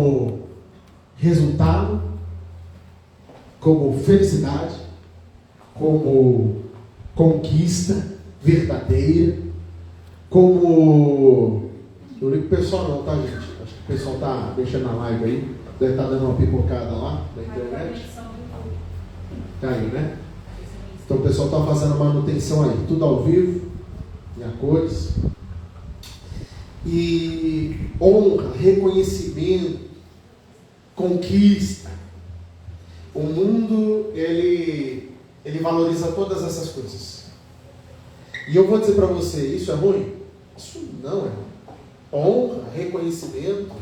como resultado, como felicidade, como conquista verdadeira, como... Eu não ligo pro pessoal não, tá, gente? Acho que o pessoal tá mexendo na live aí, deve estar dando uma pipocada lá na internet. Caiu, né? Então o pessoal está fazendo manutenção aí, tudo ao vivo, em a cores. E honra, reconhecimento, conquista. O mundo, ele valoriza todas essas coisas. E eu vou dizer para você, isso é ruim? Isso não é ruim. Honra, reconhecimento,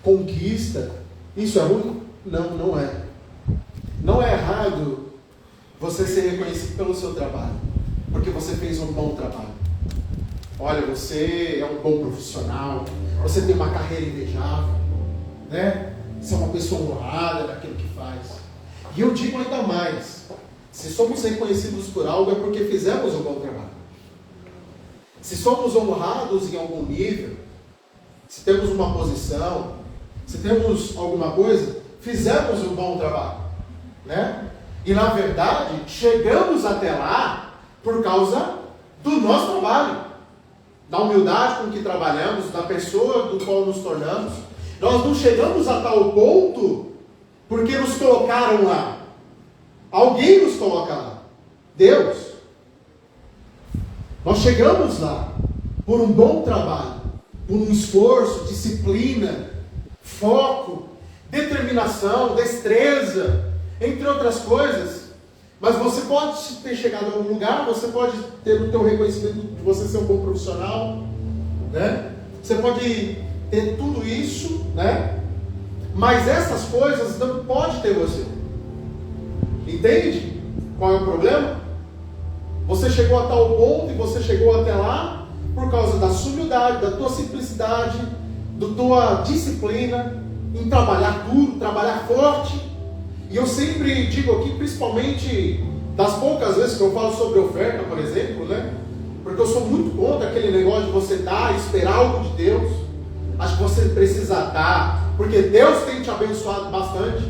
conquista, isso é ruim? Não, não é. Não é errado você ser reconhecido pelo seu trabalho, porque você fez um bom trabalho. Olha, você é um bom profissional, você tem uma carreira invejável, né? Você é uma pessoa honrada naquilo que faz. E eu digo ainda mais, se somos reconhecidos por algo é porque fizemos um bom trabalho. Se somos honrados em algum nível, se temos uma posição, se temos alguma coisa, fizemos um bom trabalho, né? E na verdade, chegamos até lá por causa do nosso trabalho, da humildade com que trabalhamos, da pessoa do qual nos tornamos. Nós não chegamos a tal ponto porque nos colocaram lá. Alguém nos coloca lá. Deus. Nós chegamos lá por um bom trabalho, por um esforço, disciplina, foco, determinação, destreza, entre outras coisas. Mas você pode ter chegado a algum lugar, você pode ter o teu reconhecimento de você ser um bom profissional, né? Você pode ter tudo isso, né? Mas essas coisas não pode ter você. Entende? Qual é o problema? Você chegou a tal ponto e você chegou até lá por causa da sua humildade, da tua simplicidade, da tua disciplina em trabalhar duro, trabalhar forte. E eu sempre digo aqui, principalmente das poucas vezes que eu falo sobre oferta, por exemplo, né? Porque eu sou muito contra aquele negócio de você dar e esperar algo de Deus. Acho que você precisa dar, porque Deus tem te abençoado bastante.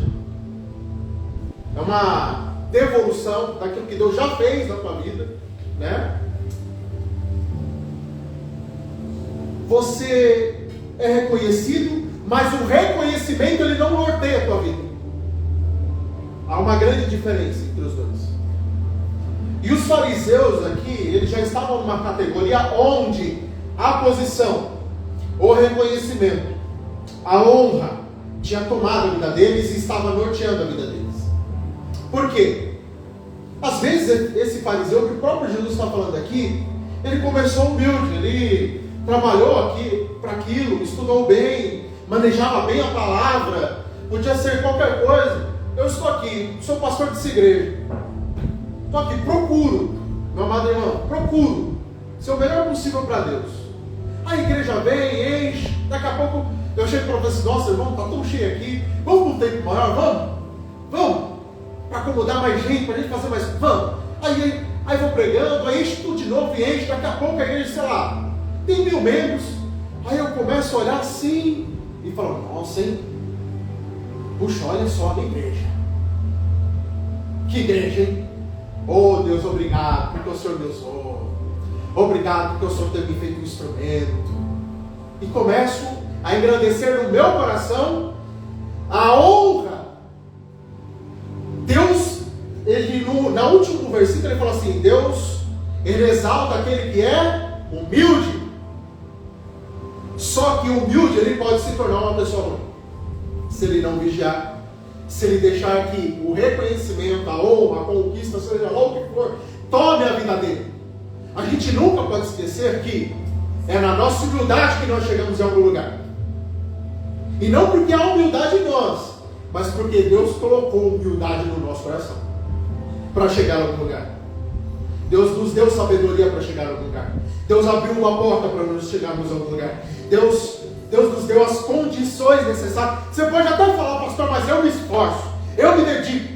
É uma devolução daquilo que Deus já fez na tua vida, né? Você é reconhecido, mas o reconhecimento ele não norteia a tua vida. Há uma grande diferença entre os dois. E os fariseus aqui, eles já estavam numa categoria onde a posição, o reconhecimento, a honra tinha tomado a vida deles e estava norteando a vida deles. Por quê? Às vezes esse fariseu, que o próprio Jesus está falando aqui, ele começou humilde, ele trabalhou aqui para aquilo, estudou bem, manejava bem a palavra, podia ser qualquer coisa. Eu estou aqui, sou pastor dessa igreja, estou aqui, procuro, meu amado irmão, procuro ser o melhor possível para Deus. A igreja vem, enche, daqui a pouco eu chego para você, nossa irmão, está tão cheio aqui, vamos para um tempo maior, vamos, para acomodar mais gente, para a gente fazer mais, vamos. Aí vou pregando, aí enche tudo de novo e enche, daqui a pouco a igreja, sei lá, tem 1000 membros. Aí eu começo a olhar assim e falo, nossa, hein? Puxa, olha só a minha igreja. Que igreja, hein? Oh Deus, obrigado porque o Senhor me usou. Obrigado porque o Senhor tem me feito um instrumento. E começo a engrandecer no meu coração a honra. Deus, ele na último versículo ele fala assim, Deus, ele exalta aquele que é humilde. Só que o humilde ele pode se tornar uma pessoa ruim, se ele não vigiar, se ele deixar que o reconhecimento, a honra, a conquista, seja lá o que for, tome a vida dele. A gente nunca pode esquecer que é na nossa humildade que nós chegamos em algum lugar. E não porque há humildade em nós, mas porque Deus colocou humildade no nosso coração para chegar a algum lugar. Deus nos deu sabedoria para chegar a algum lugar. Deus abriu uma porta para nós chegarmos a algum lugar. Deus nos deu as condições necessárias. Você pode até falar, pastor, mas eu me esforço, eu me dedico,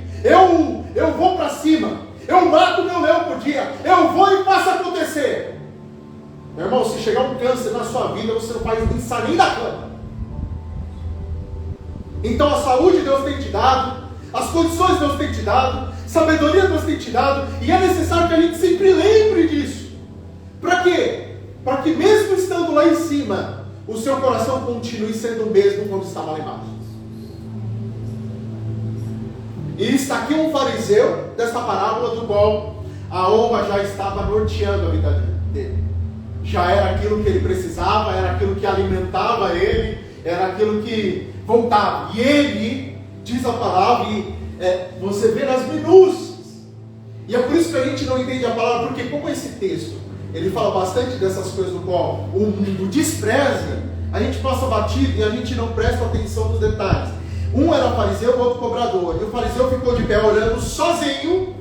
eu vou para cima, eu mato meu leão por dia, eu vou e faço acontecer. Meu irmão, se chegar um câncer na sua vida, você não vai nem sair da cama. Então a saúde Deus tem te dado, as condições Deus tem te dado, sabedoria Deus tem te dado, e é necessário que a gente sempre lembre disso. Para quê? Para que mesmo estando lá em cima, o seu coração continue sendo o mesmo quando estava lá embaixo. E está aqui um fariseu dessa parábola do qual a honra já estava norteando a vida dele. Já era aquilo que ele precisava, era aquilo que alimentava ele, era aquilo que voltava. E ele, diz a palavra, e você vê nas minúcias. E é por isso que a gente não entende a palavra, porque como esse texto, ele fala bastante dessas coisas do qual o mundo despreza, a gente passa batido e a gente não presta atenção nos detalhes. Um era fariseu, o outro cobrador. E o fariseu ficou de pé orando sozinho,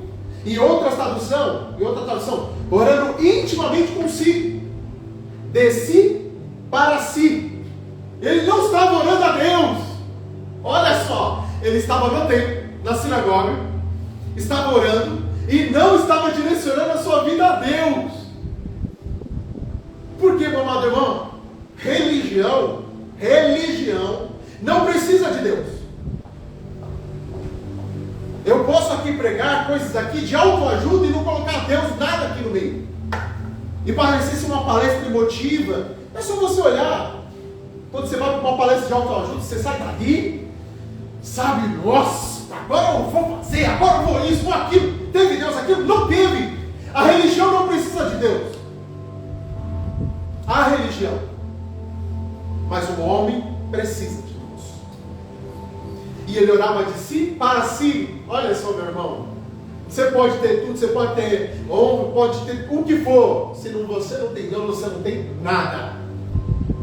em outra tradução, orando intimamente consigo, de si para si. Ele não estava orando a Deus. Olha só, ele estava no templo, na sinagoga, estava orando e não estava direcionando a sua vida a Deus. Por quê, meu amado irmão? Religião não precisa de Deus. Eu posso aqui pregar coisas aqui de autoajuda e não colocar Deus nada aqui no meio. E parecesse uma palestra emotiva. É só você olhar. Quando você vai para uma palestra de autoajuda, você sai dali, sabe, nossa, agora eu vou fazer, agora eu vou isso, vou aquilo. Teve Deus aquilo? Não teve. A religião não precisa de Deus. A religião. Mas o homem precisa de Deus. E ele orava de si para si. Olha só, meu irmão. Você pode ter tudo, você pode ter honra, pode ter o que for. Se você não tem Deus, você não tem nada.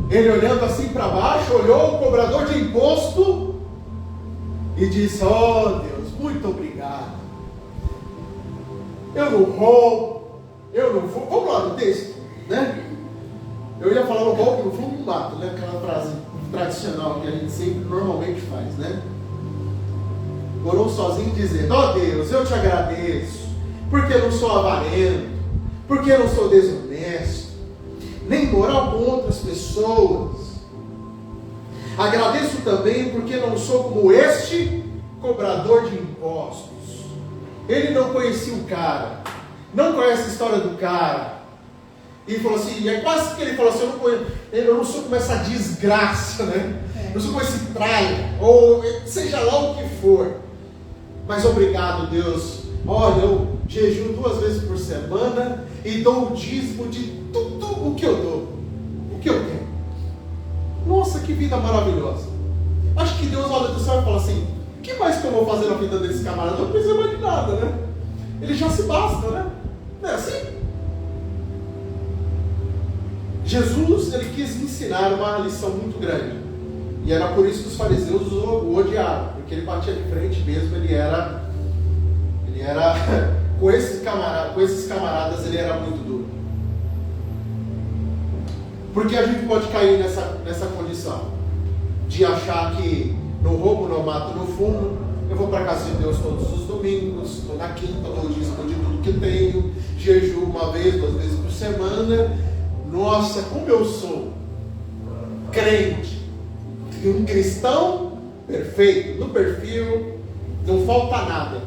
Ele olhando assim para baixo, olhou o cobrador de imposto e disse: oh Deus, muito obrigado. Eu não roubo, eu não vou. Vamos lá no texto, né? Eu ia falar no roubo, no fundo não mato, né? Aquela frase tradicional que a gente sempre normalmente faz, né? Orou sozinho dizendo: ó Deus, eu te agradeço, porque eu não sou avarento, porque eu não sou desonesto, nem moral com outras pessoas. Agradeço também porque não sou como este cobrador de impostos. Ele não conhecia o cara, não conhece a história do cara. E falou assim, é quase que ele falou assim: eu não sou como essa desgraça, né? Eu sou como esse traia, ou seja lá o que for. Mas obrigado, Deus. Olha, eu jejuo 2 vezes por semana e dou o dízimo de tudo o que eu dou, o que eu tenho. Nossa, que vida maravilhosa. Acho que Deus olha do céu e fala assim: o que mais que eu vou fazer na vida desse camarada? Eu não preciso mais de nada, né? Ele já se basta, né? Não é assim? Jesus, ele quis ensinar uma lição muito grande. E era por isso que os fariseus o odiavam, porque ele batia de frente mesmo, ele era com esses camaradas ele era muito duro. Porque a gente pode cair nessa condição de achar que no roubo, no mato, no fumo, eu vou para a casa de Deus todos os domingos, estou na quinta, dou o dízimo de tudo que tenho, jejuo 1 vez, 2 vezes por semana. Nossa, como eu sou crente, um cristão perfeito, no perfil, não falta nada.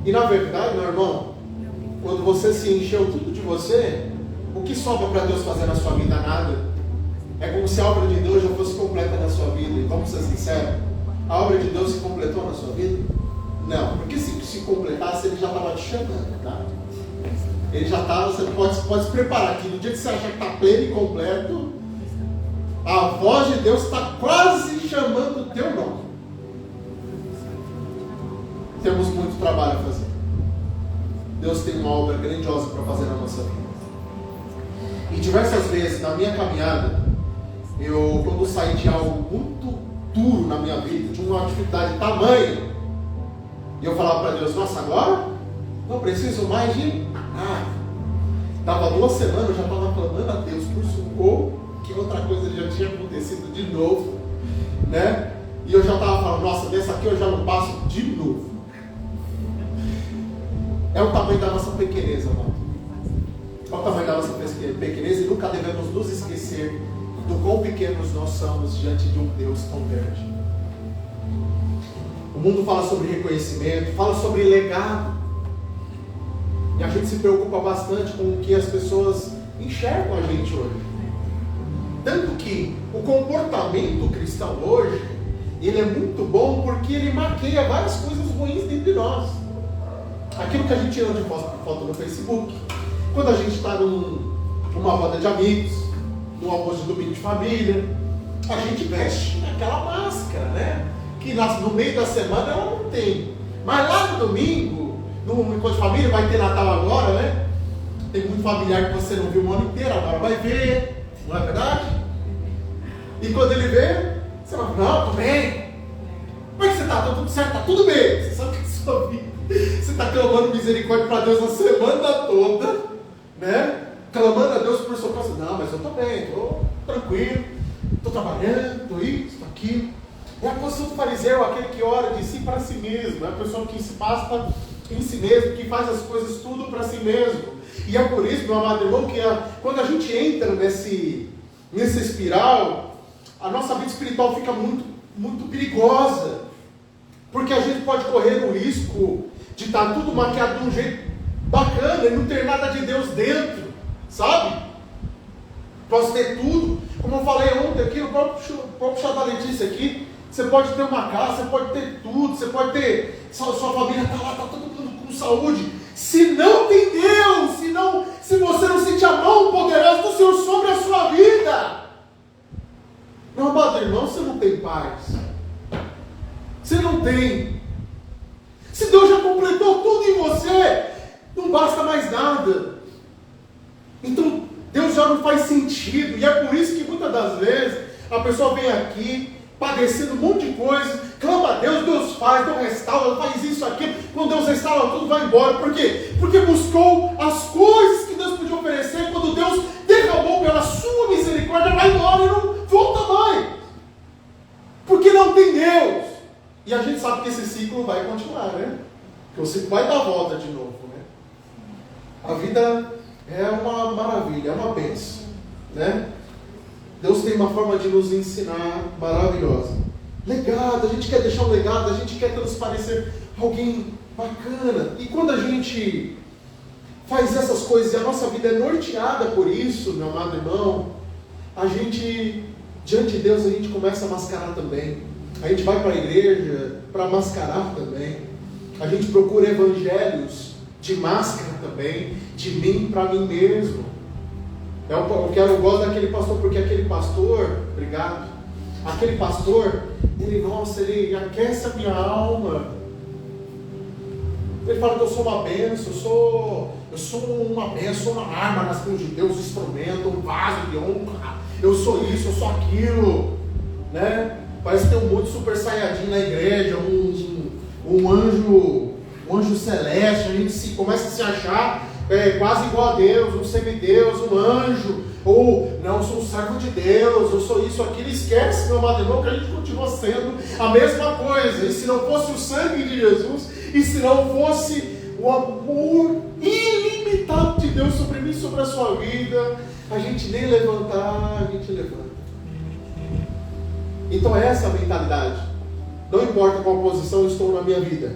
E na verdade, meu irmão, quando você se encheu tudo de você, o que sobra para Deus fazer na sua vida? Nada. É como se a obra de Deus já fosse completa na sua vida. E vamos ser sinceros, a obra de Deus se completou na sua vida? Não, porque se completasse, ele já estava te chamando, tá? Ele já estava, você pode se preparar aqui. No dia que você achar que está pleno e completo, a voz de Deus está quase chamando o teu nome. Temos muito trabalho a fazer. Deus tem uma obra grandiosa para fazer na nossa vida. E diversas vezes na minha caminhada, quando saí de algo muito duro na minha vida, de uma dificuldade tamanha, e eu falava para Deus: nossa, agora não preciso mais de nada. Estava 2 semanas, eu já estava clamando a Deus por socorro, que outra coisa já tinha acontecido de novo, né? E eu já estava falando: nossa, dessa aqui eu já não passo de novo. É o tamanho da nossa pequenez, amado. É o tamanho da nossa pequenez, e nunca devemos nos esquecer do quão pequenos nós somos diante de um Deus tão grande. O mundo fala sobre reconhecimento, fala sobre legado. E a gente se preocupa bastante com o que as pessoas enxergam a gente hoje. Tanto que o comportamento cristão hoje, ele é muito bom porque ele maqueia várias coisas ruins dentro de nós. Aquilo que a gente tira de foto no Facebook, quando a gente está numa roda de amigos, num almoço de domingo de família, a gente veste aquela máscara, né? Que no meio da semana ela não tem. Mas lá no domingo, no encontro de família, vai ter Natal agora, né? Tem muito familiar que você não viu o ano inteiro, agora vai ver, não é verdade? E quando ele vê, você vai falar, não, tô bem. Como é que você está? Tá tudo certo? Tá tudo bem. Você sabe que sua vida, você está clamando misericórdia para Deus a semana toda, né? Clamando a Deus por sua causa. Não, mas eu tô bem, tô tranquilo, tô trabalhando, tô isso, tô aquilo. É a posição do fariseu, aquele que ora de si para si mesmo, é a pessoa que se basta em si mesmo, que faz as coisas tudo para si mesmo. E é por isso, meu amado irmão, que quando a gente entra nessa espiral, a nossa vida espiritual fica muito, muito perigosa, porque a gente pode correr o risco de estar tudo maquiado de um jeito bacana e não ter nada de Deus dentro, sabe? Posso ter tudo, como eu falei ontem aqui, o próprio chá da Letícia aqui, você pode ter uma casa, você pode ter tudo, você pode ter, sua família está lá, está todo mundo com saúde. Se não tem Deus, se você não sente a mão poderosa do Senhor sobre a sua vida, meu amado irmão, você não tem paz. Você não tem. Se Deus já completou tudo em você, não basta mais nada. Então, Deus já não faz sentido. E é por isso que muitas das vezes a pessoa vem aqui padecendo um monte de coisa, clama a Deus, Deus faz, Deus restaura, faz isso, aquilo. Quando Deus restaura tudo, vai embora. Por quê? Porque buscou as coisas que Deus podia oferecer. Quando Deus derramou pela sua misericórdia, vai embora e não volta mais. Porque não tem Deus. E a gente sabe que esse ciclo vai continuar, né? Que o ciclo vai dar volta de novo, né? A vida é uma maravilha, é uma bênção, né? Deus tem uma forma de nos ensinar maravilhosa. Legado, a gente quer deixar um legado, a gente quer transparecer alguém bacana. E quando a gente faz essas coisas e a nossa vida é norteada por isso, meu amado irmão, a gente, diante de Deus, a gente começa a mascarar também. A gente vai para a igreja para mascarar também. A gente procura evangelhos de máscara também, de mim para mim mesmo. Eu gosto daquele pastor, porque aquele pastor, obrigado, aquele pastor, ele aquece a minha alma. Ele fala que eu sou uma bênção, eu sou uma bênção, uma arma nas mãos de Deus, um instrumento, um vaso de honra, eu sou isso, eu sou aquilo, né? Parece que tem um monte de super saiyajin na igreja, um anjo celeste, a gente começa a se achar quase igual a Deus, um semideus, um anjo, ou não, eu sou um servo de Deus, eu sou isso, aquilo. Esquece, meu amado irmão, que a gente continua sendo a mesma coisa. E se não fosse o sangue de Jesus, e se não fosse o amor ilimitado de Deus sobre mim, sobre a sua vida, a gente nem levantar, a gente levanta. Então é essa a mentalidade. Não importa qual posição eu estou na minha vida,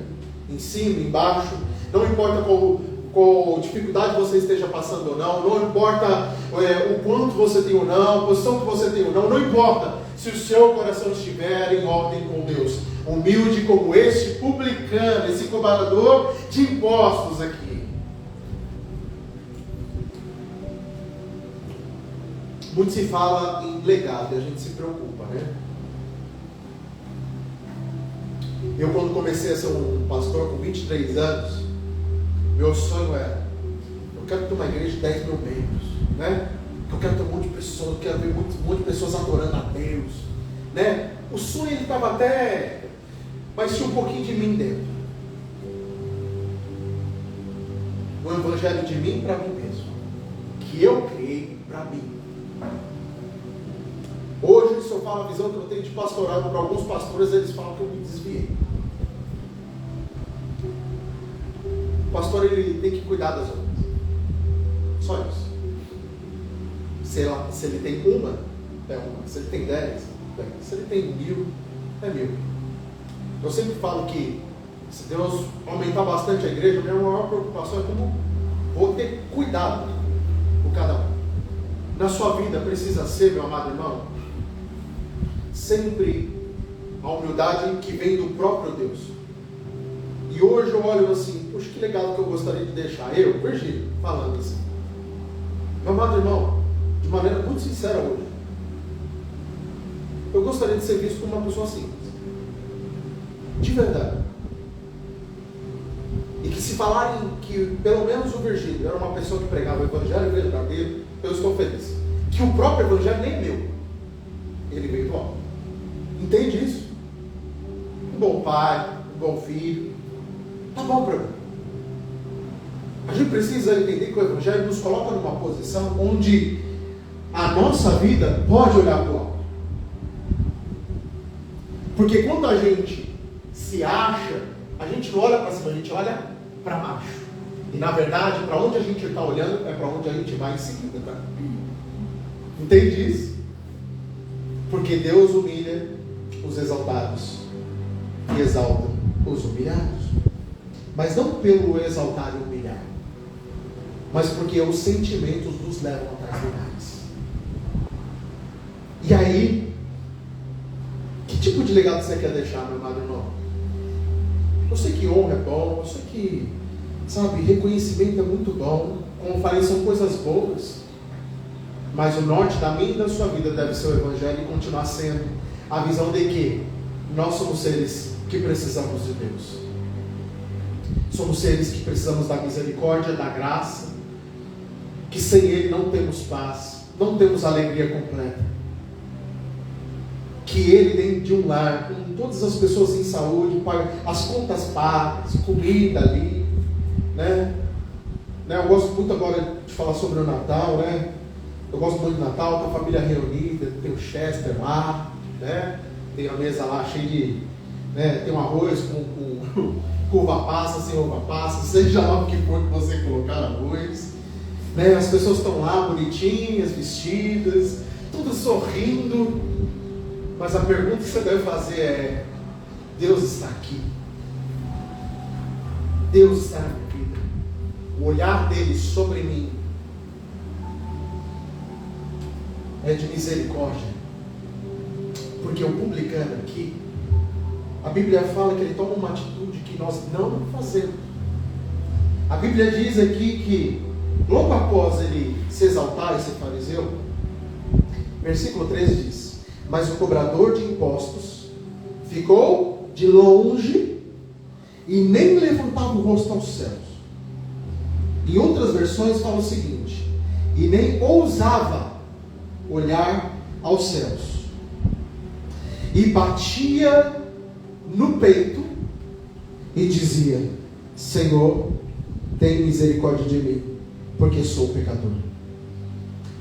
em cima, embaixo, não importa qual dificuldade você esteja passando ou não importa o quanto você tem ou não, a posição que você tem ou não importa se o seu coração estiver em ordem com Deus, humilde como este publicano, esse cobrador de impostos aqui. Muito se fala em legado e a gente se preocupa, né? Eu, quando comecei a ser um pastor com 23 anos, meu sonho era, eu quero ter uma igreja de 10 mil membros, né? Eu quero ter um monte de pessoas, eu quero ver um monte de pessoas adorando a Deus, né? O sonho ele estava até, mas tinha um pouquinho de mim dentro. O evangelho de mim para mim mesmo, que eu criei para mim. Hoje, se eu falo a visão que eu tenho de pastorado para alguns pastores, eles falam que eu me desviei. O pastor ele tem que cuidar das outras. Só isso. Se ele tem uma, é uma. Se ele tem 10, é 10. Se ele tem 1000, é 1000. Eu sempre falo que se Deus aumentar bastante a igreja, a minha maior preocupação é como vou ter cuidado com cada um. Na sua vida precisa ser, meu amado irmão, sempre a humildade que vem do próprio Deus. E hoje eu olho assim, poxa, que legado que eu gostaria de deixar. Eu, Virgílio, falando assim. Meu amado irmão, de maneira muito sincera hoje, eu gostaria de ser visto como uma pessoa simples. De verdade. E que se falarem que pelo menos o Virgílio era uma pessoa que pregava o evangelho verdadeiro, eu estou feliz. Que o próprio evangelho nem é meu. Ele veio do alto. Entende isso? Um bom pai, um bom filho. Tá bom para mim. A gente precisa entender que o evangelho nos coloca numa posição onde a nossa vida pode olhar para o alto. Porque quando a gente se acha, a gente não olha para cima, a gente olha para baixo. E na verdade, para onde a gente está olhando é para onde a gente vai em seguida. Tá? Entende isso? Porque Deus humilha os exaltados e exalta os humilhados. Mas não pelo exaltar e humilhar, mas porque os sentimentos nos levam a trás. E aí, que tipo de legado você quer deixar, meu amado irmão? Eu sei que honra é bom, eu sei que, sabe, reconhecimento é muito bom, como eu falei, são coisas boas, mas o norte da minha e da sua vida deve ser o evangelho e continuar sendo a visão de que nós somos seres que precisamos de Deus. Somos seres que precisamos da misericórdia, da graça, que sem Ele não temos paz, não temos alegria completa. Que Ele dentro de um lar, com todas as pessoas em saúde, as contas pagas, comida ali, né? Eu gosto muito agora de falar sobre o Natal, né? Eu gosto muito do Natal, com a família reunida, tem o Chester lá, né? Tem a mesa lá cheia de, né? Tem um arroz com uva passa, sem uva passa, seja lá o que for que você colocar arroz, né? As pessoas estão lá bonitinhas, vestidas, tudo sorrindo, mas a pergunta que você deve fazer é: Deus está aqui, Deus está na minha vida, o olhar dele sobre mim é de misericórdia, porque o publicano aqui, a Bíblia fala que ele toma uma atitude que nós não fazemos. A Bíblia diz aqui que logo após ele se exaltar, esse fariseu, versículo 13 diz: mas o cobrador de impostos ficou de longe e nem levantava o rosto aos céus. Em outras versões fala o seguinte: e nem ousava olhar aos céus, e batia no peito e dizia: Senhor, tem misericórdia de mim, porque sou pecador.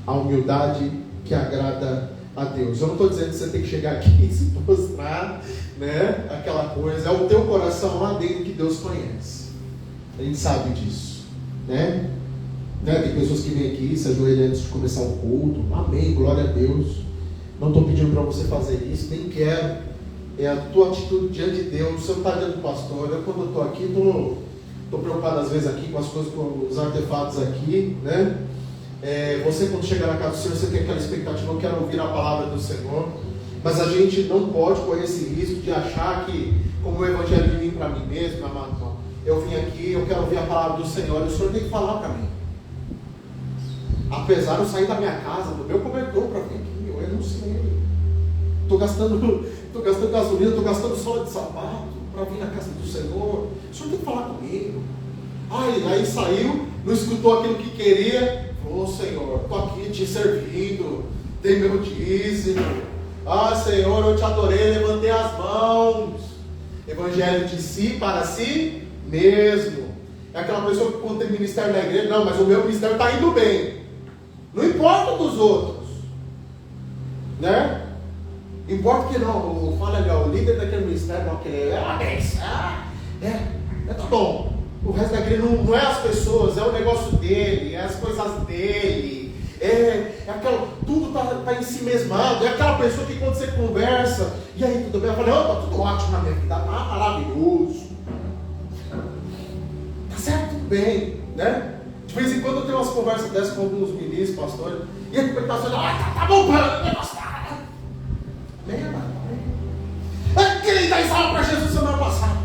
A humildade que agrada a Deus. Eu não estou dizendo que você tem que chegar aqui e se prostrar, né? Aquela coisa, é o teu coração lá dentro que Deus conhece. A gente sabe disso, né? Tem pessoas que vêm aqui, se ajoelham antes de começar o culto. Amém, glória a Deus. Não estou pedindo para você fazer isso, nem quero. É a tua atitude diante de Deus. Você não está diante do pastor. Eu, quando eu estou aqui, estou preocupado às vezes aqui com as coisas, com os artefatos aqui, né? Você, quando chegar na casa do Senhor, você tem aquela expectativa: eu quero ouvir a palavra do Senhor. Mas a gente não pode correr esse risco de achar que, como o evangelho vem para mim mesmo, meu amado irmão, eu vim aqui, eu quero ouvir a palavra do Senhor, e o Senhor tem que falar para mim. Apesar de eu sair da minha casa, do meu cobertor para vir aqui, eu não sei. Estou gastando gasolina, estou gastando sola de sapato para vir na casa do Senhor. O Senhor tem que falar comigo. Aí saiu, não escutou aquilo que queria. Falou: Senhor, estou aqui te servindo, dei meu dízimo. Senhor, eu te adorei, levantei as mãos. Evangelho de si para si mesmo. É aquela pessoa que, quando tem ministério na igreja: não, mas o meu ministério está indo bem, não importa dos outros, né? Importa que não, fala ali, o líder daquele ministério, não, que ele é uma benção, tá bom. O resto da igreja não é as pessoas, é o negócio dele, é as coisas dele, é aquela. tudo está em si mesmado. É aquela pessoa que quando você conversa, e aí, tudo bem? Eu falei, está tudo ótimo na minha vida, está maravilhoso. Tá certo, tudo bem, né? De vez em quando eu tenho umas conversas dessas com alguns ministros, pastores, e aí o pastor fala, tá bom, para o negócio, tá. Amém, mano. É que ele dá salva para Jesus semana passada.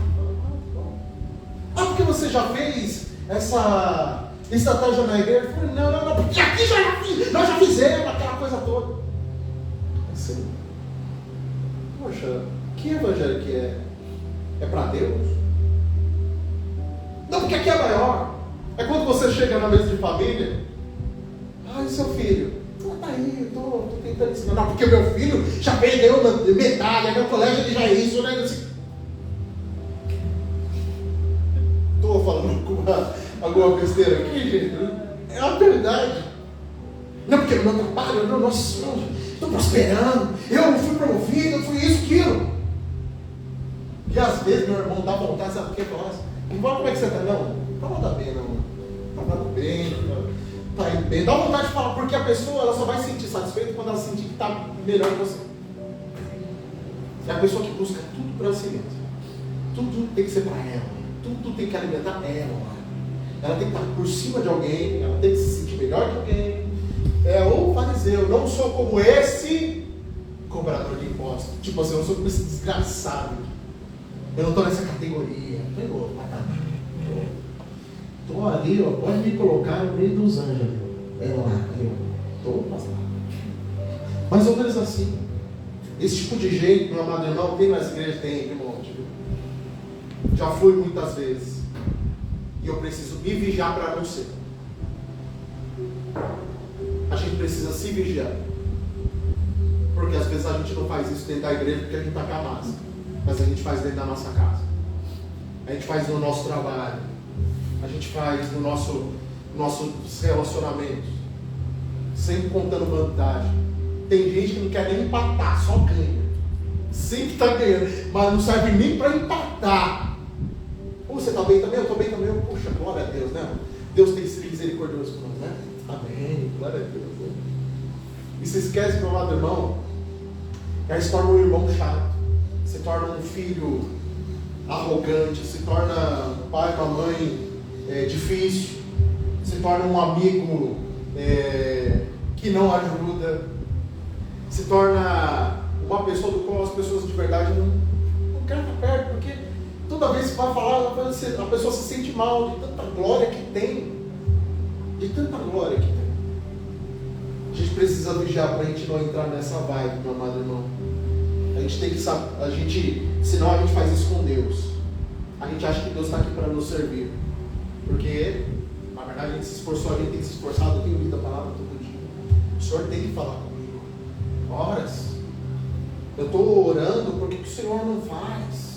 Ah, porque você já fez essa estratégia na igreja? Eu falei, não, porque aqui nós já fizemos aquela coisa toda. Assim, poxa, que evangelho que é? É para Deus? Não, porque aqui é maior. É quando você chega na mesa de família. Ah, e seu filho? Tá aí, eu tô tentando ensinar. Não, porque meu filho já ganhou medalha, meu colégio ele já é isso, né? Assim, estou falando alguma besteira aqui, gente? É a verdade. Não, porque no meu trabalho, nossa, estou prosperando, eu fui promovido, eu fui isso, aquilo. E às vezes meu irmão dá vontade, sabe o que? Fala assim, embora como é que você está? Não tá bem, não. Tá bem, tá indo bem. Dá vontade de falar, porque a pessoa ela só vai se sentir satisfeita quando ela sentir que está melhor que você. É a pessoa que busca tudo para si mesma. Tudo tem que ser para ela. Tudo tem que alimentar ela. Ela tem que estar por cima de alguém. Ela tem que se sentir melhor que alguém. É o fariseu. Não sou como esse cobrador de impostos. Tipo assim, eu não sou como esse desgraçado. Eu não estou nessa categoria. Estou ali, ó, pode me colocar no meio dos anjos. Estou passando. Mais ou menos assim. Esse tipo de gente, meu amado irmão, tem nas igrejas, tem um monte. Já fui muitas vezes. E eu preciso me vigiar para não ser. A gente precisa se vigiar. Porque às vezes a gente não faz isso dentro da igreja porque a gente está com a máscara. Mas a gente faz dentro da nossa casa. A gente faz no nosso trabalho. A gente faz no nossos relacionamentos. Sempre contando vantagem. Tem gente que não quer nem empatar, só ganha. Sempre está ganhando, mas não serve nem para empatar. Você está bem também? Eu estou bem também. Poxa, glória a Deus, né? Deus tem sido misericordioso com nós, né? Amém, glória a Deus. Né? E se esquece, meu amado irmão, aí se torna um irmão chato, se torna um filho arrogante, se torna um pai, uma mãe difícil, se torna um amigo que não ajuda, se torna uma pessoa do qual as pessoas de verdade não querem estar perto, porque toda vez que vai falar, a pessoa se sente mal de tanta glória que tem. De tanta glória que tem. A gente precisa vigiar para a gente não entrar nessa vibe, meu amado irmão. A gente tem que saber, senão a gente faz isso com Deus. A gente acha que Deus está aqui para nos servir. Porque, na verdade, a gente se esforçou, a gente tem que se esforçar, eu tenho lido a palavra todo dia. O Senhor tem que falar comigo. Horas. Eu estou orando porque o Senhor não faz.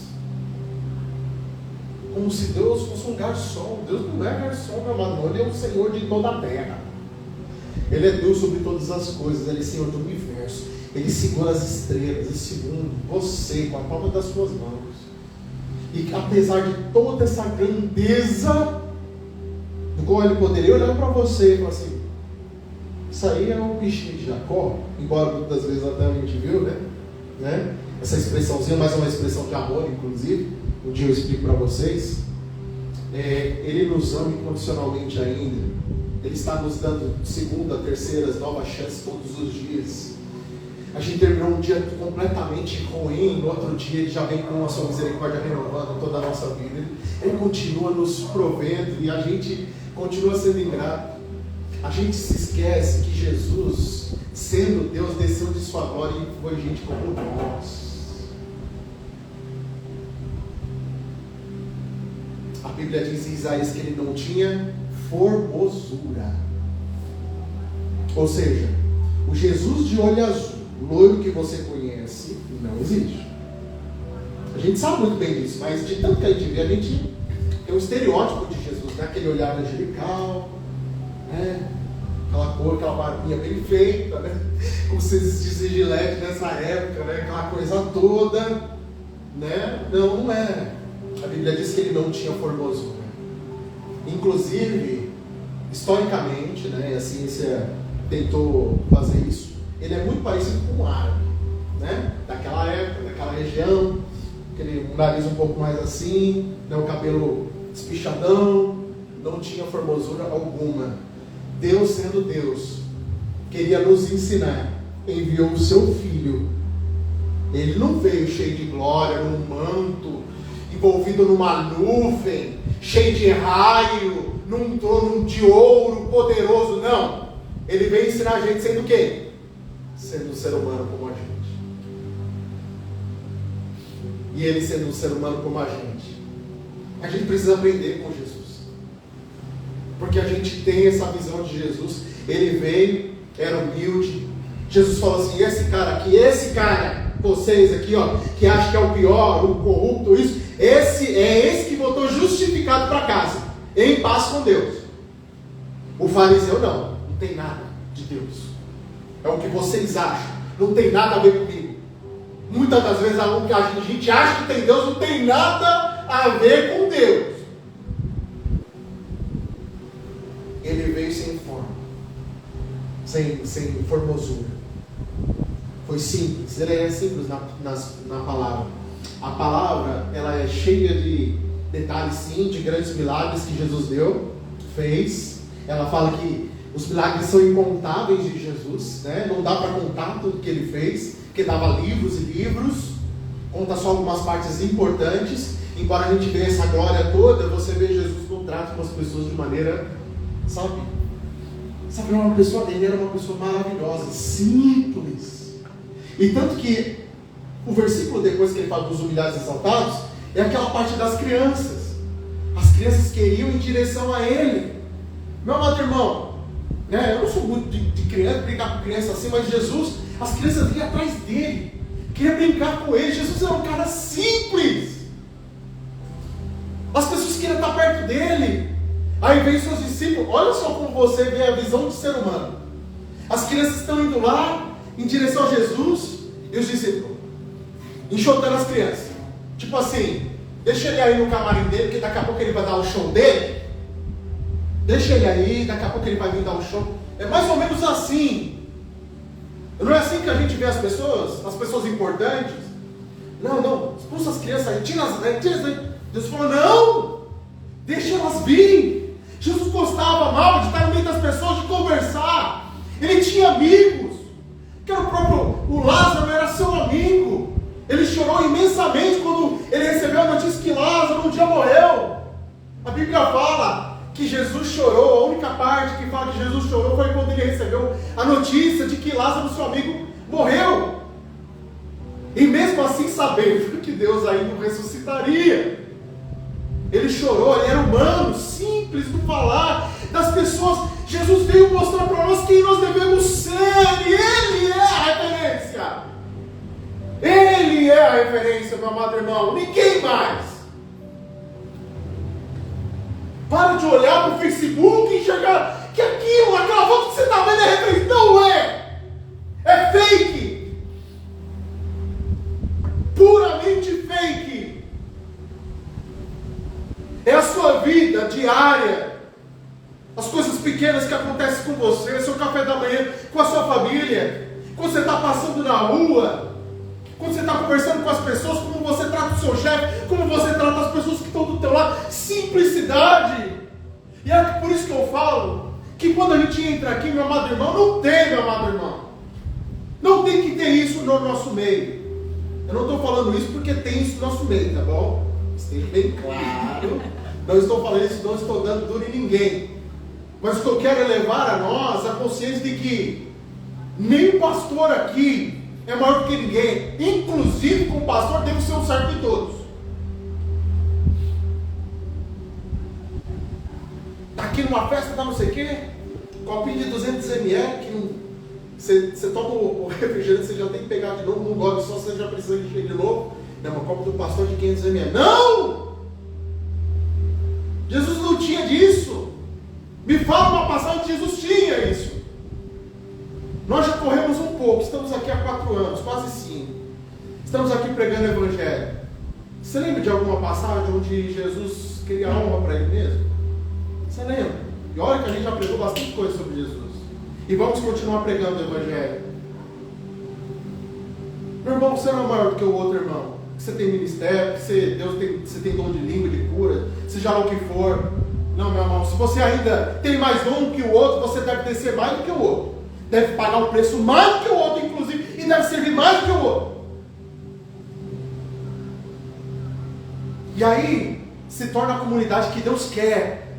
Como se Deus fosse um garçom. Deus não é garçom, meu amado. Ele é o Senhor de toda a terra. Ele é Deus sobre todas as coisas. Ele é Senhor do universo. Ele segura as estrelas, esse mundo, você, com a palma das suas mãos. E apesar de toda essa grandeza, do qual Ele poderia olhar para você e falar assim, isso aí é um bichinho de Jacó, embora muitas vezes até a gente viu, né? Essa expressãozinha, mas é uma expressão de amor, inclusive. Um dia eu explico para vocês. Ele nos ama incondicionalmente ainda. Ele está nos dando segunda, terceiras, novas chances todos os dias. A gente terminou um dia completamente ruim, no outro dia Ele já vem com a sua misericórdia renovando toda a nossa vida. Ele continua nos provendo e a gente continua sendo ingrato. A gente se esquece que Jesus, sendo Deus, desceu de sua glória e foi gente como nós. A Bíblia diz em Isaías que Ele não tinha formosura. Ou seja, o Jesus de olho azul, loiro que você conhece, não existe. A gente sabe muito bem disso, mas de tanto que a gente vê, a gente tem um estereótipo de Jesus, né? Aquele olhar angelical, né? Aquela cor, aquela barbinha bem feita, né? Como se existisse Gillette nessa época, né? Aquela coisa toda, né? Não, não é. A Bíblia diz que Ele não tinha formosura. Inclusive, historicamente, né? A ciência tentou fazer isso, ele é muito parecido com um árabe, né? Daquela época, daquela região, aquele nariz um pouco mais assim, né? O cabelo espichadão, não tinha formosura alguma. Deus, sendo Deus, queria nos ensinar, enviou o seu filho. Ele não veio cheio de glória, num manto, envolvido numa nuvem, cheio de raio, num trono de ouro poderoso, não. Ele veio ensinar a gente sendo o quê? Sendo um ser humano como a gente. E ele sendo um ser humano como a gente precisa aprender com Jesus. Porque a gente tem essa visão de Jesus. Ele veio, era humilde. Jesus falou assim: esse cara, vocês aqui, ó, que acham que é o pior, o corrupto, isso, esse que voltou justificado para casa, em paz com Deus. O fariseu não tem nada de Deus. É o que vocês acham, não tem nada a ver comigo. Muitas das vezes o que a gente acha que tem Deus não tem nada a ver com Deus. Ele veio sem forma, sem formosura. Foi simples, ele é simples na palavra. A palavra, ela é cheia de detalhes, sim, de grandes milagres que Jesus fez. Ela fala que os milagres são incontáveis de Jesus, né? Não dá para contar tudo que ele fez, porque dava livros e livros. Conta só algumas partes importantes. Embora a gente veja essa glória toda, você vê Jesus no trato com as pessoas de maneira, sabe, ele era uma pessoa maravilhosa, simples. E tanto que o versículo depois que ele fala dos humilhados e exaltados, é aquela parte das crianças. As crianças queriam em direção a ele. Meu amado irmão, né, eu não sou muito de criança, brincar com criança assim, mas Jesus, as crianças vinham atrás dele, queria brincar com ele. Jesus era um cara simples. As pessoas queriam estar perto dele. Aí vem seus discípulos. Olha só como você vê a visão do ser humano. As crianças estão indo lá em direção a Jesus, e os discípulos enxotando as crianças, tipo assim: deixa ele aí no camarim dele, que daqui a pouco ele vai dar o show dele. Deixa ele aí, daqui a pouco ele vai vir dar o show. É mais ou menos assim. Não é assim que a gente vê as pessoas importantes? Não, expulsa as crianças aí, tira as aí. Deus falou: não, deixa elas virem. Jesus gostava mal de estar no meio das pessoas, de conversar. Ele tinha amigos, que era o Lázaro era seu amigo. Ele chorou imensamente quando ele recebeu a notícia que Lázaro um dia morreu. A Bíblia fala que Jesus chorou. A única parte que fala que Jesus chorou foi quando ele recebeu a notícia de que Lázaro, seu amigo, morreu. E mesmo assim sabendo que Deus ainda o ressuscitaria, ele chorou. Ele era humano, simples no falar das pessoas. Jesus veio mostrar para nós quem nós devemos ser, e Ele é a referência. Ele é a referência, meu amado irmão, ninguém mais. Para de olhar para o Facebook e enxergar que aquela foto que você está vendo é referência. Não é! É fake! Puramente fake! É a sua vida diária, as coisas pequenas que acontecem com você, seu café da manhã com a sua família, quando você está passando na rua, quando você está conversando com as pessoas, como você trata o seu chefe, como você trata as pessoas que estão do teu lado. Simplicidade. E é por isso que eu falo que quando a gente entra aqui, meu amado irmão, não tem, meu amado irmão, não tem que ter isso no nosso meio. Eu não estou falando isso porque tem isso no nosso meio, tá bom? Esteja bem claro. Não estou falando isso, não estou dando duro em ninguém. Mas o que eu quero é levar a nós a consciência de que nem o pastor aqui é maior do que ninguém. Inclusive, como pastor, deve ser um servo de todos. Está aqui numa festa, tá não sei o quê, copinho de 200 ml, que não, você toma o refrigerante, você já tem que pegar de novo, não gosta só, você já precisa encher de novo. Não, uma copa do pastor de 500 ml. Não! Jesus não tinha disso. Me fala uma passagem que Jesus tinha isso. Nós já corremos um pouco, estamos aqui há 4 anos, quase 5. Estamos aqui pregando o Evangelho. Você lembra de alguma passagem onde Jesus queria honra para ele mesmo? Você lembra? E olha que a gente já pregou bastante coisa sobre Jesus. E vamos continuar pregando o Evangelho. Meu irmão, você não é maior do que o outro irmão. Você tem ministério, você tem dom de língua, de cura, seja lá o que for. Não, meu irmão, se você ainda tem mais dom que o outro, você deve descer mais do que o outro. Deve pagar um preço mais do que o outro, inclusive, e deve servir mais do que o outro. E aí, se torna a comunidade que Deus quer.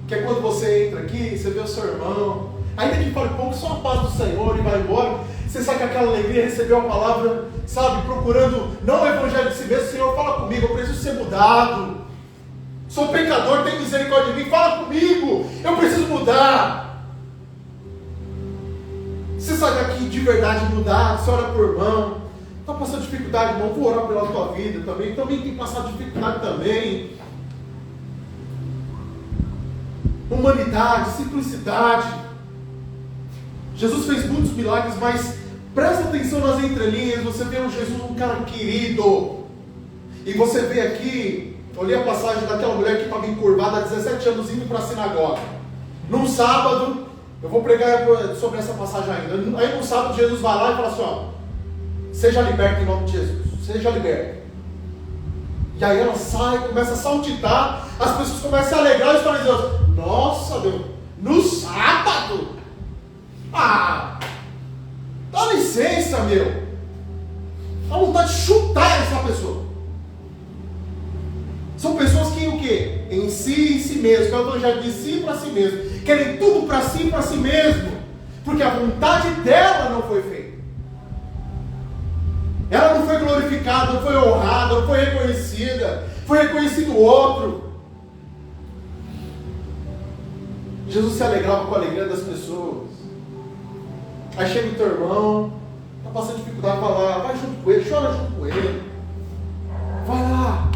Que é quando você entra aqui, você vê o seu irmão, ainda que fale pouco, só a paz do Senhor e vai embora. Você sai com aquela alegria, recebeu a palavra, sabe, procurando, não o evangelho de si mesmo. Senhor, fala comigo, eu preciso ser mudado. Sou pecador, tem misericórdia de mim, fala comigo, eu preciso mudar. Você sai daqui de verdade mudado, você ora por irmão, está passando dificuldade, irmão, vou orar pela tua vida também tem que passar dificuldade também. Humanidade, simplicidade. Jesus fez muitos milagres, mas presta atenção nas entrelinhas. Você vê um Jesus, um cara querido. E você vê aqui, eu li a passagem daquela mulher que estava encurvada há 17 anos indo para a sinagoga. Num sábado, eu vou pregar sobre essa passagem ainda. Aí num sábado Jesus vai lá e fala assim, ó, seja liberta em nome de Jesus, seja liberta. E aí ela sai, começa a saltitar, as pessoas começam a alegrar e os fariseus, nossa Deus, no sábado? Ah, dá licença, meu. Dá vontade de chutar essa pessoa. São pessoas que o quê? Em si mesmo, que é o evangelho de si para si mesmo. Querem tudo para si e para si mesmo. Porque a vontade dela não foi feita. Ela não foi glorificada, não foi honrada, não foi reconhecida. Foi reconhecido o outro. Jesus se alegrava com a alegria das pessoas. Aí chega o teu irmão, está passando dificuldade, vai lá, vai junto com ele, chora junto com ele. Vai lá.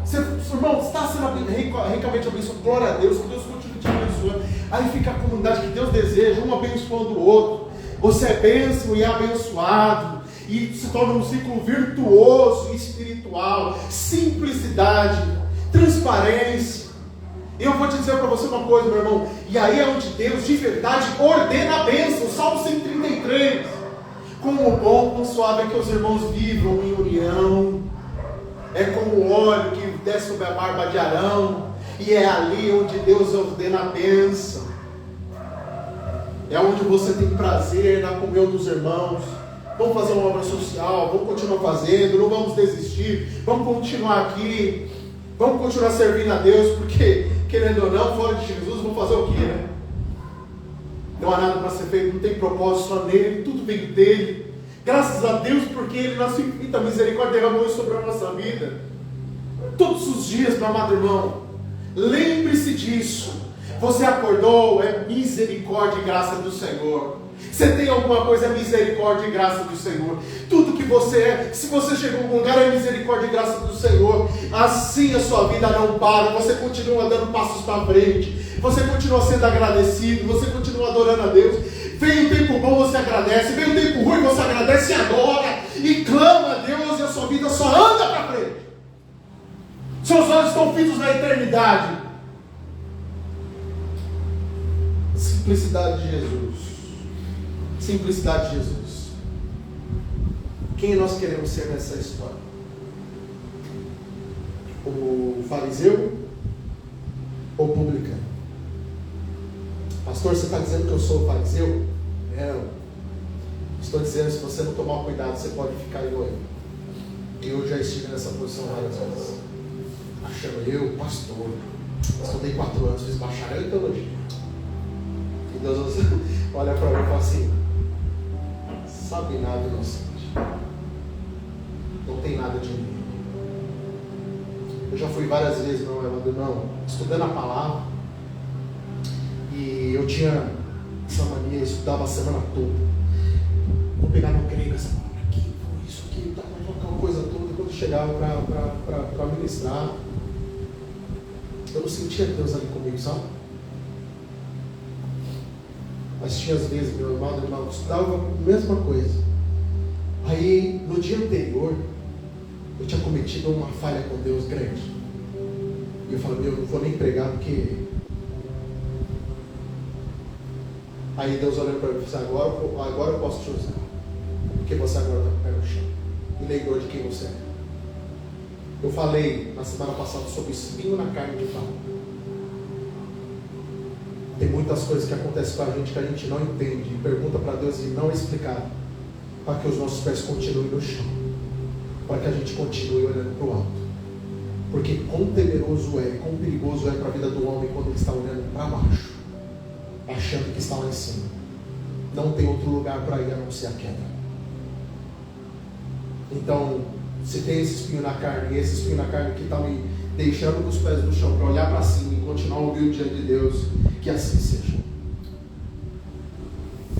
Seu irmão, você está sendo ricamente abençoado, glória a Deus, que Deus continue te abençoando. Aí fica a comunidade que Deus deseja, um abençoando o outro. Você é bênção e é abençoado. E se torna um ciclo virtuoso e espiritual. Simplicidade, transparência. E eu vou te dizer para você uma coisa, meu irmão. E aí é onde Deus de verdade ordena a bênção. Salmo 133. Como bom, como suave é que os irmãos vivam em união. É como o óleo que desce sobre a barba de Arão. E é ali onde Deus ordena a bênção. É onde você tem prazer na comunhão dos irmãos. Vamos fazer uma obra social, vamos continuar fazendo, não vamos desistir, vamos continuar aqui, vamos continuar servindo a Deus, porque, querendo ou não, fora de Jesus, vamos fazer o quê, né? Não há nada para ser feito, não tem propósito só nele, tudo vem dele. Graças a Deus, porque ele, na sua infinita misericórdia, derramou isso sobre a nossa vida. Todos os dias, meu amado irmão, lembre-se disso. Você acordou, é misericórdia e graça do Senhor. Você tem alguma coisa, é misericórdia e graça do Senhor. Tudo que você é, se você chegou a algum lugar, é misericórdia e graça do Senhor. Assim a sua vida não para, você continua dando passos para frente, você continua sendo agradecido, você continua adorando a Deus. Vem um tempo bom, você agradece, vem um tempo ruim, você agradece e adora, e clama a Deus, e a sua vida só anda para frente. Seus olhos estão fitos na eternidade. Simplicidade de Jesus. Simplicidade de Jesus. Quem nós queremos ser nessa história? O fariseu ou o publicano? Pastor, você está dizendo que eu sou o fariseu? Não. Estou dizendo, se você não tomar cuidado, você pode ficar igual eu já estive nessa posição várias vezes. Achando eu, pastor, estudei 4 anos, fiz bacharel em teologia. E Deus olha para mim e fala assim, sabe nada, inocente. Não tem nada de mim. Eu já fui várias vezes, meu irmão, estudando a palavra. E eu tinha essa mania, eu estudava a semana toda. Vou pegar no grego essa palavra aqui, isso aqui, aquela coisa toda. Quando eu chegava para ministrar, eu não sentia Deus ali comigo, sabe? Mas tinha às vezes, meu irmão, estudava a mesma coisa. Aí, no dia anterior, eu tinha cometido uma falha com Deus grande. E eu falei, não vou nem pregar porque Aí Deus olhando para mim e disse: agora eu posso te usar, porque você agora está com o pé no chão e lembrou de quem você é. Eu falei na semana passada sobre espinho na carne de Paulo. Tem muitas coisas que acontecem com a gente que a gente não entende e pergunta para Deus e não explicar, para que os nossos pés continuem no chão, para que a gente continue olhando para o alto. Porque quão temeroso é, quão perigoso é para a vida do homem quando ele está olhando para baixo, achando que está lá em cima. Não tem outro lugar para ir a não ser a queda. Então, se tem esse espinho na carne, e esse espinho na carne que está me deixando com os pés no chão para olhar para cima e continuar humilde diante de Deus, que assim seja.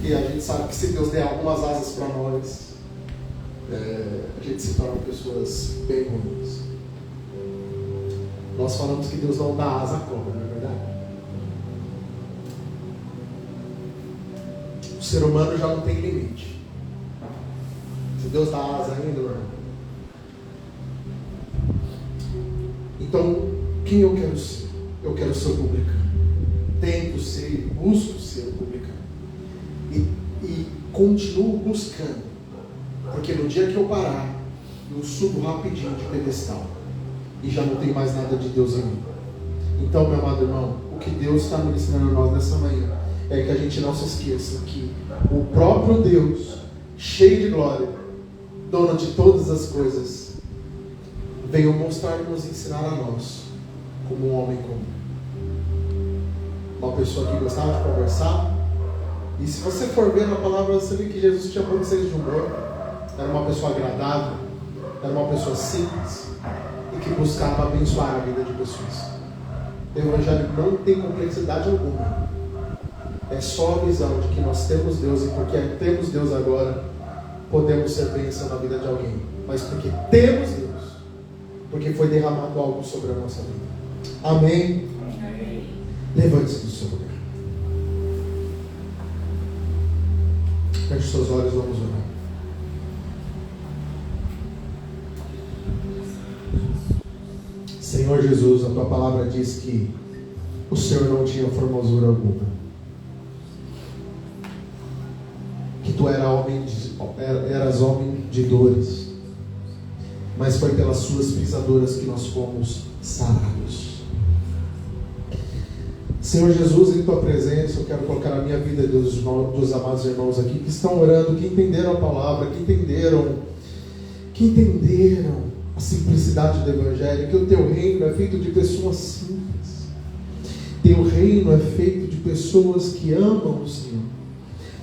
E a gente sabe que se Deus der algumas asas para nós, a gente se torna pessoas bem ruins. Nós falamos que Deus não dá asa à cobra, não é verdade? O ser humano já não tem limite. Se Deus dá asa ainda, não é? Então, quem eu quero ser? Eu quero ser publicano. Tento ser, busco ser publicano. E continuo buscando. Porque no dia que eu parar, eu subo rapidinho de pedestal. E já não tem mais nada de Deus em mim. Então, meu amado irmão, o que Deus está me ensinando a nós nessa manhã é que a gente não se esqueça que o próprio Deus, cheio de glória, dono de todas as coisas, veio mostrar e nos ensinar a nós, como um homem comum. Uma pessoa que gostava de conversar. E se você for ver na palavra, você vê que Jesus tinha muito senso de humor. Era uma pessoa agradável. Era uma pessoa simples. E que buscava abençoar a vida de pessoas. O Evangelho não tem complexidade alguma. É só a visão de que nós temos Deus. E porque temos Deus agora, podemos ser bênção na vida de alguém. Mas porque temos Deus, porque foi derramado algo sobre a nossa vida. Amém? Amém. Levante-se do seu lugar. Feche seus olhos, vamos orar. Senhor Jesus, a tua palavra diz que o Senhor não tinha formosura alguma, que tu eras homem de dores, mas foi pelas suas pisaduras que nós fomos sarados. Senhor Jesus, em tua presença, eu quero colocar a minha vida dos amados irmãos aqui que estão orando, que entenderam a palavra, que entenderam a simplicidade do Evangelho, que o teu reino é feito de pessoas simples. Teu reino é feito de pessoas que amam o Senhor,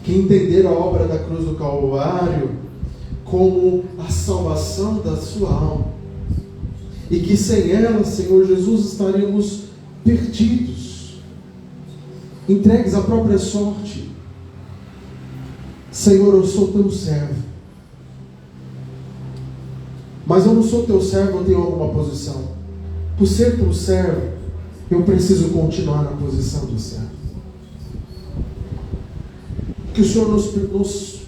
que entenderam a obra da cruz do Calvário como a salvação da sua alma, e que sem ela, Senhor Jesus, estaríamos perdidos, entregues à própria sorte. Senhor, eu sou teu servo, mas eu não sou teu servo, eu tenho alguma posição. Por ser teu servo, eu preciso continuar na posição de servo. Que o Senhor nos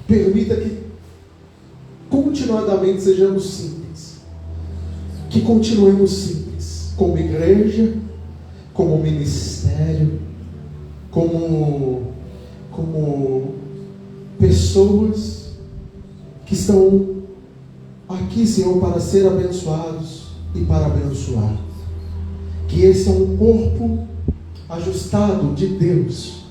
permita que continuadamente sejamos simples, que continuemos simples, como igreja, como ministério, como pessoas que estão aqui, Senhor, para ser abençoados e para abençoar. Que esse é um corpo ajustado de Deus,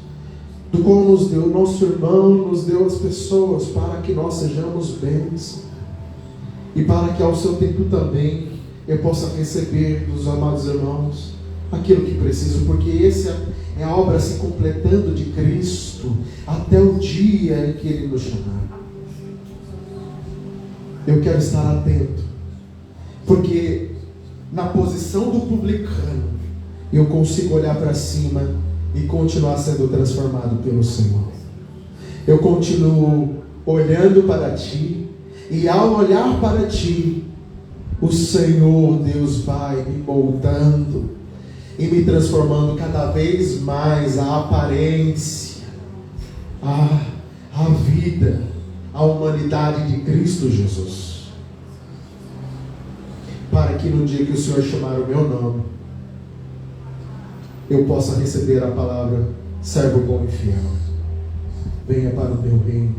do qual nos deu nosso irmão, nos deu as pessoas para que nós sejamos bênção, e para que ao seu tempo também eu possa receber dos amados irmãos aquilo que preciso, porque essa é a obra se completando de Cristo até o dia em que Ele nos chamar. Eu quero estar atento, porque na posição do publicano eu consigo olhar para cima e continuar sendo transformado pelo Senhor. Eu continuo olhando para Ti, e ao olhar para Ti, o Senhor Deus vai me moldando e me transformando cada vez mais a aparência, a vida, a humanidade de Cristo Jesus, para que no dia que o Senhor chamar o meu nome, eu possa receber a palavra: servo bom e fiel, venha para o meu reino,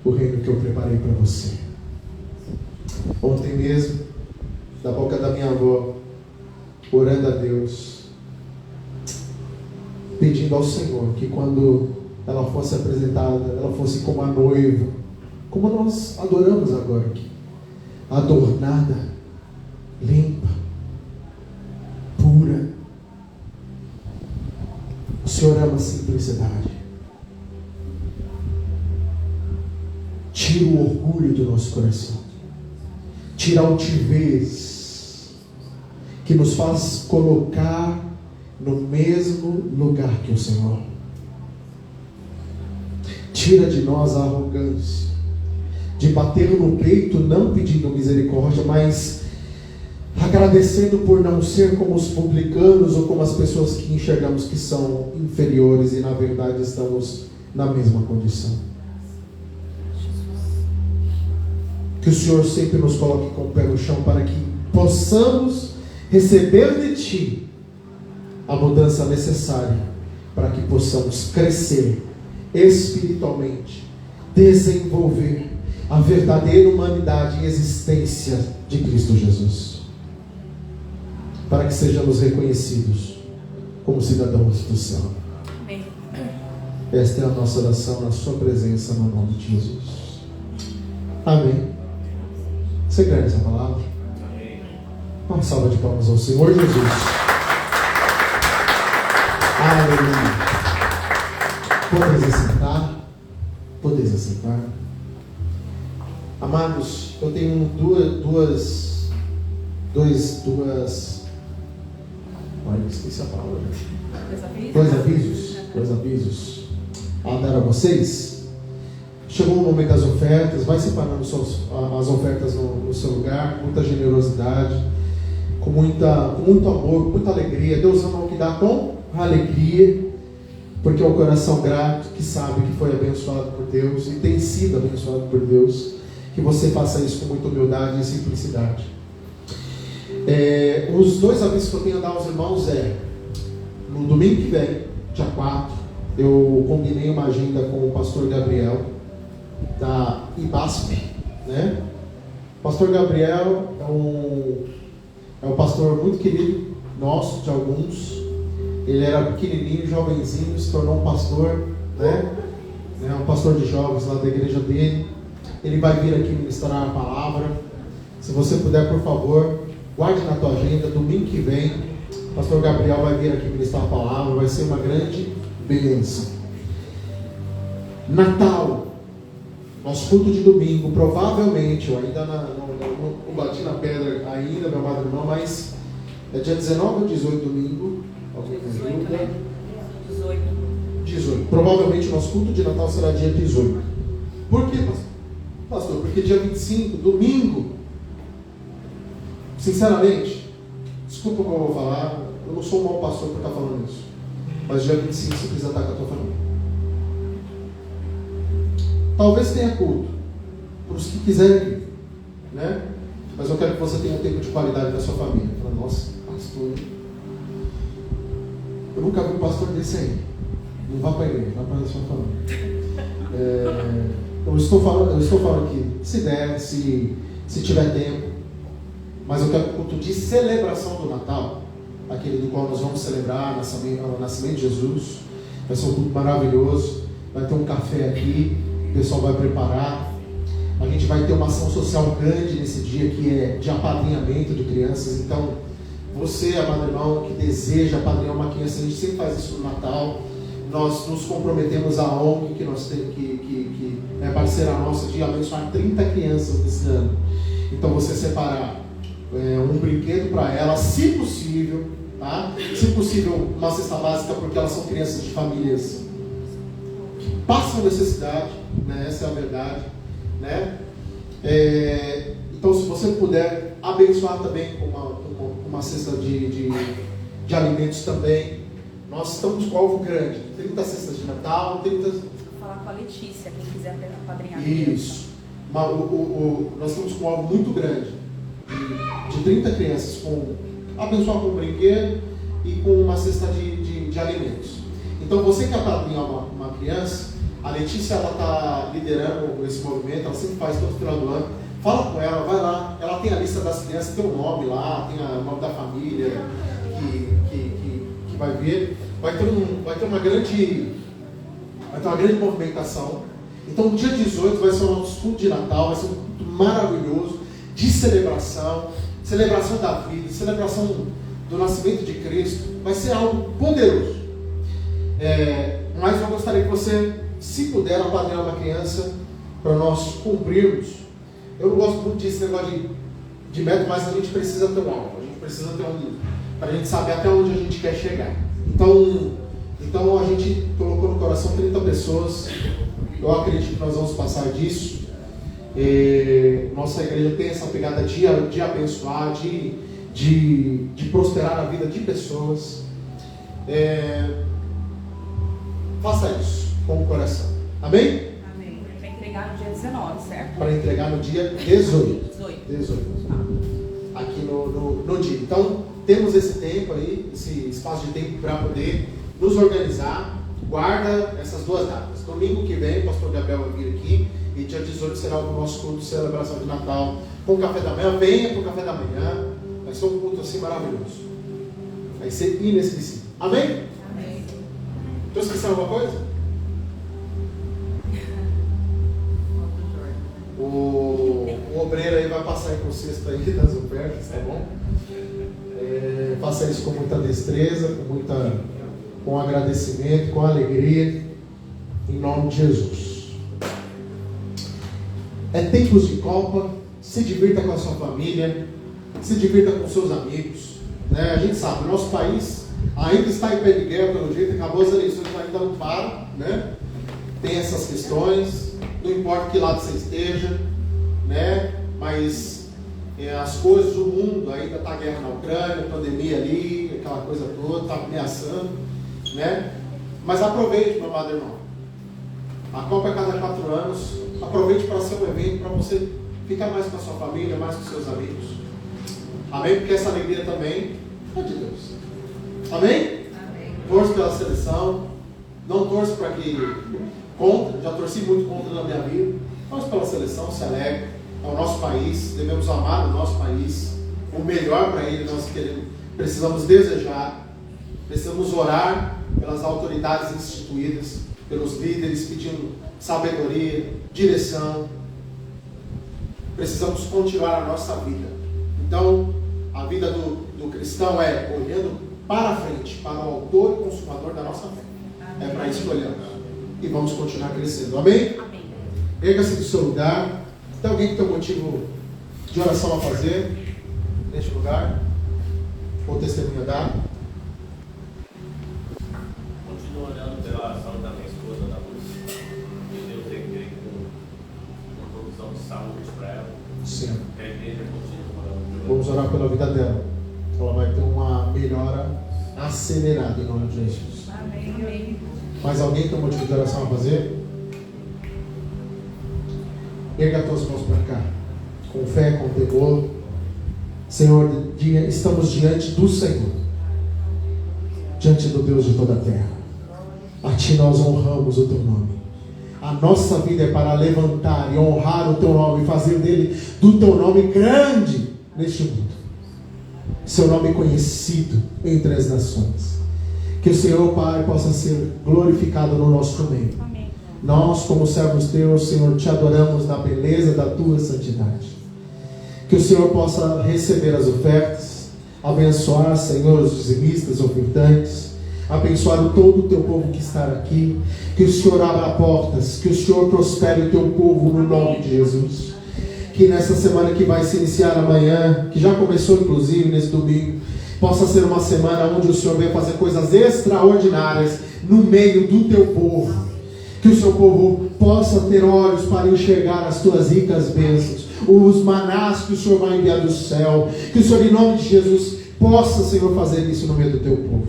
o reino que eu preparei para você. Ontem mesmo, da boca da minha avó, orando a Deus, pedindo ao Senhor que quando ela fosse apresentada, ela fosse como a noiva, como nós adoramos agora aqui, adornada, limpa, pura. O Senhor ama a simplicidade. Tira o orgulho do nosso coração, tira a altivez que nos faz colocar no mesmo lugar que o Senhor. Tira de nós a arrogância de bater no peito, não pedindo misericórdia, mas agradecendo por não ser como os publicanos ou como as pessoas que enxergamos que são inferiores e na verdade estamos na mesma condição. Que o Senhor sempre nos coloque com o pé no chão para que possamos receber de Ti a mudança necessária para que possamos crescer espiritualmente, desenvolver a verdadeira humanidade e existência de Cristo Jesus, para que sejamos reconhecidos como cidadãos do céu. Amém. Esta é a nossa oração na sua presença, no nome de Jesus. Amém. Você crê nessa palavra? Amém. Uma salva de palmas ao Senhor Jesus. Aleluia. Podeis assentar. Podeis assentar. Amados, eu tenho duas. Olha, esqueci a palavra. Dois avisos a dar a vocês. Chegou o momento das ofertas. Vai separando as ofertas no seu lugar, com muita generosidade, com muito amor, com muita alegria. Deus ama o que dá com alegria, porque é um coração grato que sabe que foi abençoado por Deus e tem sido abençoado por Deus. Que você faça isso com muita humildade e simplicidade. Os dois avisos que eu tenho a dar aos irmãos no domingo que vem, dia 4, eu combinei uma agenda com o pastor Gabriel da IBASP, né? O pastor Gabriel é um pastor muito querido nosso, de alguns. Ele era pequenininho, jovenzinho, se tornou um pastor, né? Um pastor de jovens lá da igreja dele. Ele vai vir aqui ministrar a palavra. Se você puder, por favor, guarde na tua agenda. Domingo que vem, o pastor Gabriel vai vir aqui ministrar a palavra. Vai ser uma grande bênção. Natal, nosso culto de domingo, provavelmente, eu ainda não bati na pedra ainda, meu amado irmão, mas é dia 19 ou 18 domingo? Alguém me ajuda? Né? 18. Provavelmente o nosso culto de Natal será dia 18. Por quê, pastor? Porque dia 25, domingo, sinceramente, desculpa o que eu vou falar, eu não sou um mau pastor por estar falando isso, mas dia 25 você precisa estar com a tua família. Talvez tenha culto para os que quiserem ir, né? Mas eu quero que você tenha um tempo de qualidade com a sua família. Fala, nossa, pastor, eu nunca vi um pastor desse aí. Não vá para a igreja, vá para a sua família. Eu estou falando aqui, se der, se tiver tempo, mas eu quero um culto de celebração do Natal, aquele do qual nós vamos celebrar o nascimento de Jesus. Vai ser um culto maravilhoso, vai ter um café aqui, o pessoal vai preparar. A gente vai ter uma ação social grande nesse dia, que é de apadrinhamento de crianças. Então, você, amado irmão, que deseja apadrinhar uma criança, a gente sempre faz isso no Natal. Nós nos comprometemos à ONG, que nós temos, que é parceira nossa, de abençoar 30 crianças nesse ano. Então, você separar um brinquedo para elas, se possível, tá? Se possível, uma cesta básica, porque elas são crianças de famílias que passam necessidade, né? Essa é a verdade, né? Então, se você puder abençoar também com uma cesta de alimentos também. Nós estamos com alvo grande, 30 cestas de Natal, 30... Vou falar com a Letícia, quem quiser apadrinhar. Isso. Nós estamos com um alvo muito grande, de 30 crianças, abençoar com um brinquedo e com uma cesta de alimentos. Então você que apadrinha uma criança, a Letícia ela está liderando esse movimento, ela sempre faz todo final do ano. Fala com ela, vai lá, ela tem a lista das crianças, tem o nome lá, tem o nome da família que vai ver. Vai ter uma grande movimentação. Então no dia 18 vai ser o nosso culto de Natal, vai ser um culto maravilhoso, de celebração da vida, celebração do nascimento de Cristo. Vai ser algo poderoso. Mas eu gostaria que você, se puder, apadrinhar uma criança para nós cumprirmos. Eu não gosto muito desse negócio de método, mas a gente precisa ter um alvo, a gente precisa ter para a gente saber até onde a gente quer chegar. Então a gente colocou no coração 30 pessoas. Eu acredito que nós vamos passar disso. Nossa igreja tem essa pegada de abençoar, de prosperar a vida de pessoas. Faça isso com o coração. Amém? Amém. Para entregar no dia 19, certo? Para entregar no dia 18. 18. Aqui no dia. Então, temos esse tempo aí, esse espaço de tempo para poder nos organizar. Guarda essas duas datas. Domingo que vem, o pastor Gabriel vai vir aqui. E dia 18 será o nosso culto de celebração de Natal com o café da manhã. Venha para o café da manhã. Vai ser um culto assim maravilhoso. Vai ser inesquecível. Amém? Amém. Estou esquecendo alguma coisa? O obreiro aí vai passar aí com o cesto aí das ofertas, tá bom? Faça isso com muita destreza, com agradecimento, com alegria, em nome de Jesus. É tempos de Copa, se divirta com a sua família, se divirta com seus amigos, né? A gente sabe, o nosso país ainda está em pé de guerra pelo jeito, acabou as eleições, ainda não param, né? Tem essas questões, não importa que lado você esteja, né? Mas as coisas do mundo, ainda está a guerra na Ucrânia, a pandemia ali, aquela coisa toda, está ameaçando, né? Mas aproveite, meu amado irmão. A Copa é cada 4 anos. Aproveite para ser um evento para você ficar mais com a sua família, mais com seus amigos. Amém? Porque essa alegria também é de Deus. Amém? Amém. Torço pela seleção. Não torço para que contra. Já torci muito contra na minha vida. Torço pela seleção, se alegre. É o nosso país. Devemos amar o nosso país. O melhor para ele nós precisamos desejar. Precisamos orar pelas autoridades instituídas, pelos líderes, pedindo sabedoria, direção. Precisamos continuar a nossa vida. Então, a vida do cristão é olhando para frente, para o autor e consumador da nossa fé. Amém. É para isso que olhamos. E vamos continuar crescendo. Amém? Amém. Erga-se do seu lugar. Tem alguém que tem um motivo de oração a fazer neste lugar? Ou testemunho a dar? Continuo orando pela saúde da minha esposa, da Lúcia. Que Deus dê uma provisão de saúde para ela. Sim. Que a igreja continue orando. Vamos orar pela vida dela. Ela vai ter uma melhora acelerada em nome de Jesus. Amém. Amém. Mais alguém tem um motivo de oração a fazer? Erga as tuas mãos para cá, com fé, com temor. Senhor, estamos diante do Senhor, diante do Deus de toda a terra. A Ti nós honramos o Teu nome. A nossa vida é para levantar e honrar o Teu nome, e fazer do Teu nome grande neste mundo. Seu nome conhecido entre as nações. Que o Senhor, Pai, possa ser glorificado no nosso meio. Amém. Nós, como servos Teus, Senhor, Te adoramos na beleza da Tua santidade. Que o Senhor possa receber as ofertas, abençoar, Senhor, os dizimistas, ofertantes, abençoar todo o Teu povo que está aqui. Que o Senhor abra portas, que o Senhor prospere o Teu povo no nome de Jesus. Que nessa semana que vai se iniciar amanhã, que já começou inclusive nesse domingo, possa ser uma semana onde o Senhor venha fazer coisas extraordinárias no meio do Teu povo. Que o Seu povo possa ter olhos para enxergar as Tuas ricas bênçãos, os manás que o Senhor vai enviar do céu. Que o Senhor, em nome de Jesus, possa, Senhor, fazer isso no meio do Teu povo.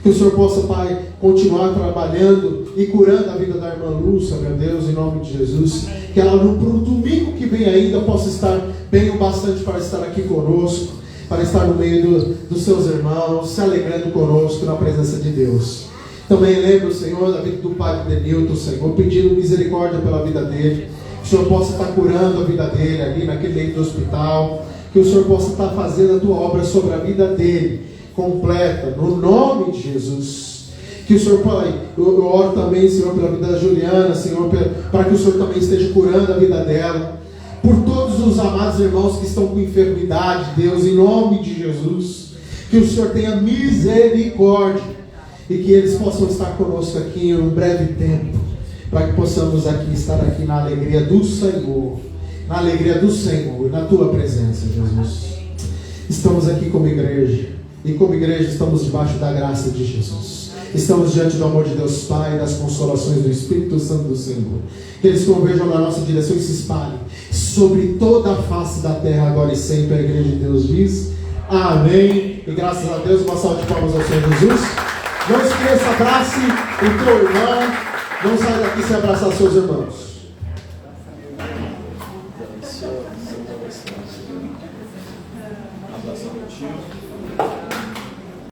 Que o Senhor possa, Pai, continuar trabalhando e curando a vida da irmã Lúcia, meu Deus, em nome de Jesus. Que ela no domingo que vem ainda possa estar bem o bastante para estar aqui conosco, para estar no meio dos seus irmãos, se alegrando conosco na presença de Deus. Também lembro, Senhor, da vida do Padre Denilton, Senhor, pedindo misericórdia pela vida dele. Que o Senhor possa estar curando a vida dele ali naquele leito do hospital. Que o Senhor possa estar fazendo a tua obra sobre a vida dele, completa, no nome de Jesus. Que o Senhor, Pai, eu oro também, Senhor, pela vida da Juliana, Senhor, para que o Senhor também esteja curando a vida dela. Por todos os amados irmãos que estão com enfermidade, Deus, em nome de Jesus. Que o Senhor tenha misericórdia e que eles possam estar conosco aqui em um breve tempo, para que possamos estar aqui na alegria do Senhor. Na alegria do Senhor, na tua presença, Jesus. Estamos aqui como igreja, e como igreja estamos debaixo da graça de Jesus. Estamos diante do amor de Deus Pai, das consolações do Espírito Santo do Senhor. Que eles converjam na nossa direção e se espalhem sobre toda a face da terra, agora e sempre. A igreja de Deus diz amém. E graças a Deus, uma salva de palmas ao Senhor Jesus. Não esqueça, abrace o teu irmão. Não saia daqui sem abraçar seus irmãos. Abração contigo.